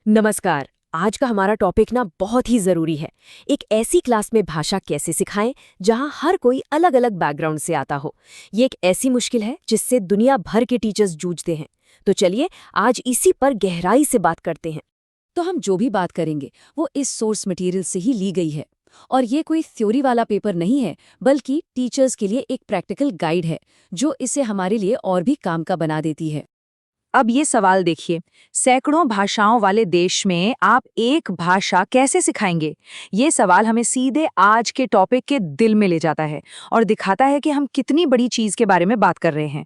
नमस्कार। आज का हमारा टॉपिक ना बहुत ही ज़रूरी है। एक ऐसी क्लास में भाषा कैसे सिखाएं जहां हर कोई अलग-अलग बैकग्राउंड से आता हो। ये एक ऐसी मुश्किल है जिससे दुनिया भर के टीचर्स जूझते हैं। तो चलिए आज इसी पर गहराई से बात करते हैं। तो हम जो भी बात करेंगे वो इस सोर्स मटेरियल से ही ली गई है। और ये कोई थ्योरी वाला पेपर नहीं है, बल्कि टीचर्स के लिए एक प्रैक्टिकल गाइड है जो इसे हमारे लिए और भी काम का बना देती है। अब ये सवाल देखिए, सैकड़ों भाषाओं वाले देश में आप एक भाषा कैसे सिखाएंगे? ये सवाल हमें सीधे आज के टॉपिक के दिल में ले जाता है और दिखाता है कि हम कितनी बड़ी चीज के बारे में बात कर रहे हैं।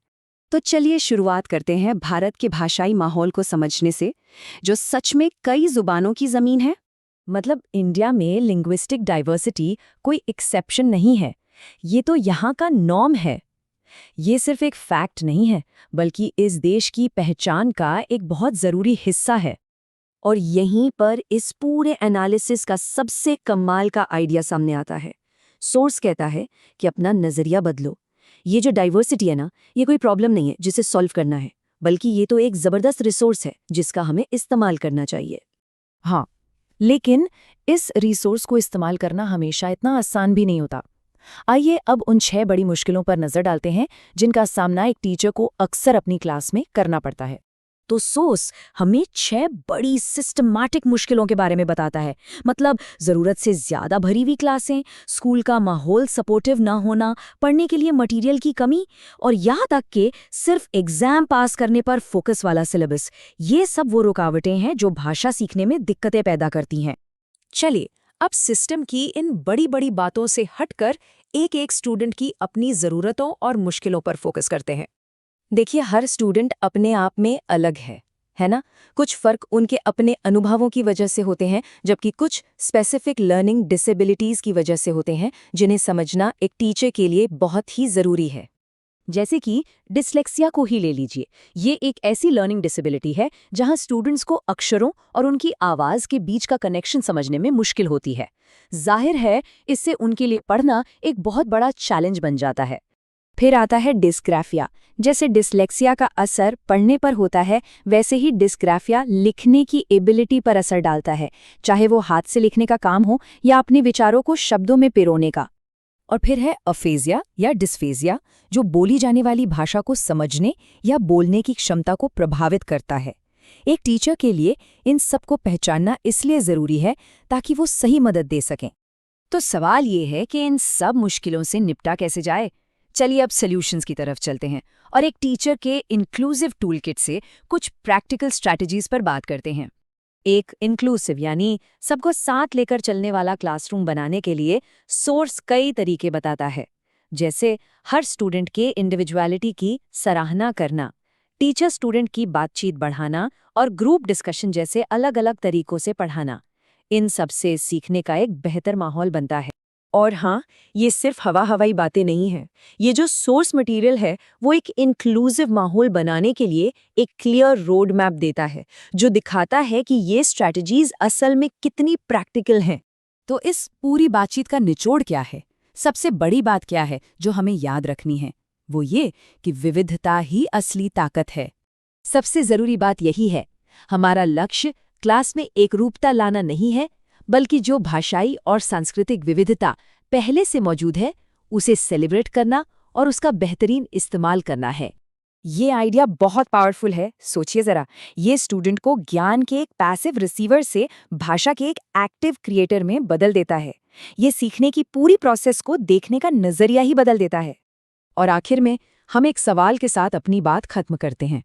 तो चलिए शुरुआत करते हैं भारत के भाषाई माहौल को समझने से, जो सच में कई जुबानों की जमीन है। मतलब इंडिया में लिंग्विस्टिक डाइवर्सिटी कोई एक्सेप्शन नहीं है, ये तो यहाँ का नॉर्म है। ये सिर्फ एक फैक्ट नहीं है, बल्कि इस देश की पहचान का एक बहुत ज़रूरी हिस्सा है। और यहीं पर इस पूरे एनालिसिस का सबसे कमाल का आइडिया सामने आता है। सोर्स कहता है कि अपना नज़रिया बदलो। ये जो डाइवर्सिटी है ना, ये कोई प्रॉब्लम नहीं है जिसे सॉल्व करना है, बल्कि ये तो एक ज़बरदस्त रिसोर्स है जिसका हमें इस्तेमाल करना चाहिए। हाँ, लेकिन इस रिसोर्स को इस्तेमाल करना हमेशा इतना आसान भी नहीं होता। आइए अब उन 6 बड़ी मुश्किलों पर नजर डालते हैं जिनका सामना एक टीचर को अक्सर अपनी क्लास में करना पड़ता है। तो सोर्स हमें 6 बड़ी सिस्टमैटिक मुश्किलों के बारे में बताता है। मतलब जरूरत से ज्यादा भरी हुई क्लासें, स्कूल का माहौल सपोर्टिव ना होना, पढ़ने के लिए मटेरियल की कमी और यहाँ तक कि सिर्फ एग्जाम पास करने पर फोकस वाला सिलेबस। ये सब वो रुकावटें हैं जो भाषा सीखने में दिक्कतें पैदा करती हैं। चलिए, अब सिस्टम की इन बड़ी बड़ी बातों से हटकर एक एक स्टूडेंट की अपनी ज़रूरतों और मुश्किलों पर फोकस करते हैं। देखिए, हर स्टूडेंट अपने आप में अलग है ना? कुछ फर्क उनके अपने अनुभवों की वजह से होते हैं, जबकि कुछ स्पेसिफिक लर्निंग डिसेबिलिटीज की वजह से होते हैं, जिन्हें समझना एक टीचर के लिए बहुत ही ज़रूरी है। जैसे कि डिसलेक्सिया को ही ले लीजिए। ये एक ऐसी लर्निंग डिसेबिलिटी है जहां स्टूडेंट्स को अक्षरों और उनकी आवाज़ के बीच का कनेक्शन समझने में मुश्किल होती है। जाहिर है, इससे उनके लिए पढ़ना एक बहुत बड़ा चैलेंज बन जाता है। फिर आता है डिस्ग्राफिया। जैसे डिसलेक्सिया का असर पढ़ने पर होता है, वैसे ही डिस्ग्राफिया लिखने की एबिलिटी पर असर डालता है, चाहे वो हाथ से लिखने का काम हो या अपने विचारों को शब्दों में पिरोने का। और फिर है अफेजिया या डिस्फेजिया, जो बोली जाने वाली भाषा को समझने या बोलने की क्षमता को प्रभावित करता है। एक टीचर के लिए इन सब को पहचानना इसलिए ज़रूरी है ताकि वो सही मदद दे सकें। तो सवाल ये है कि इन सब मुश्किलों से निपटा कैसे जाए? चलिए अब सॉल्यूशंस की तरफ चलते हैं और एक टीचर के इंक्लूसिव टूलकिट से कुछ प्रैक्टिकल स्ट्रैटेजीज पर बात करते हैं। एक इंक्लूसिव यानी सबको साथ लेकर चलने वाला क्लासरूम बनाने के लिए सोर्स कई तरीके बताता है। जैसे हर स्टूडेंट के इंडिविजुअलिटी की सराहना करना, टीचर स्टूडेंट की बातचीत बढ़ाना और ग्रुप डिस्कशन जैसे अलग-अलग तरीकों से पढ़ाना। इन सब से सीखने का एक बेहतर माहौल बनता है। और हाँ, ये सिर्फ हवाई बातें नहीं हैं। ये जो सोर्स मटेरियल है वो एक इंक्लूसिव माहौल बनाने के लिए एक क्लियर रोड मैप देता है, जो दिखाता है कि ये स्ट्रैटेजीज असल में कितनी प्रैक्टिकल हैं। तो इस पूरी बातचीत का निचोड़ क्या है? सबसे बड़ी बात क्या है जो हमें याद रखनी है? वो ये कि विविधता ही असली ताकत है। सबसे जरूरी बात यही है, हमारा लक्ष्य क्लास में एकरूपता लाना नहीं है, बल्कि जो भाषाई और सांस्कृतिक विविधता पहले से मौजूद है, उसे सेलिब्रेट करना और उसका बेहतरीन इस्तेमाल करना है। ये आइडिया बहुत पावरफुल है। सोचिए ज़रा, ये स्टूडेंट को ज्ञान के एक पैसिव रिसीवर से भाषा के एक एक्टिव क्रिएटर में बदल देता है। ये सीखने की पूरी प्रोसेस को देखने का नज़रिया ही बदल देता है। और आखिर में हम एक सवाल के साथ अपनी बात खत्म करते हैं।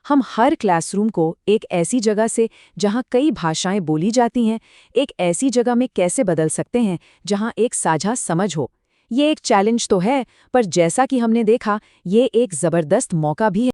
हम हर क्लासरूम को एक ऐसी जगह से जहां कई भाषाएं बोली जाती हैं, एक ऐसी जगह में कैसे बदल सकते हैं जहां एक साझा समझ हो? ये एक चैलेंज तो है, पर जैसा कि हमने देखा, ये एक ज़बरदस्त मौका भी है।